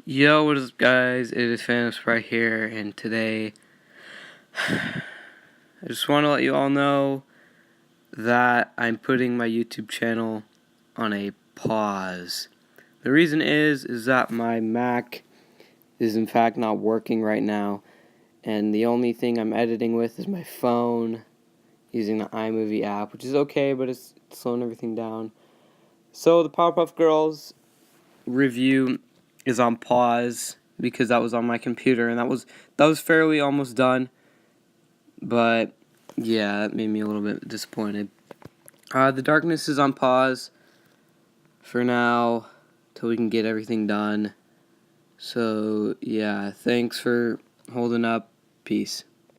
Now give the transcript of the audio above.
Yo, what is up, guys? It is Phantom Sprite here, and today I just want to let you all know that I'm putting my YouTube channel on a pause. The reason is that my Mac is in fact not working right now, and the only thing I'm editing with is my phone using the iMovie app, which is okay, but it's slowing everything down. So the Powerpuff Girls review is on pause because that was on my computer, and that was fairly almost done, but yeah, that made me a little bit disappointed. The Darkness is on pause for now till we can get everything done. So yeah, thanks for holding up. Peace.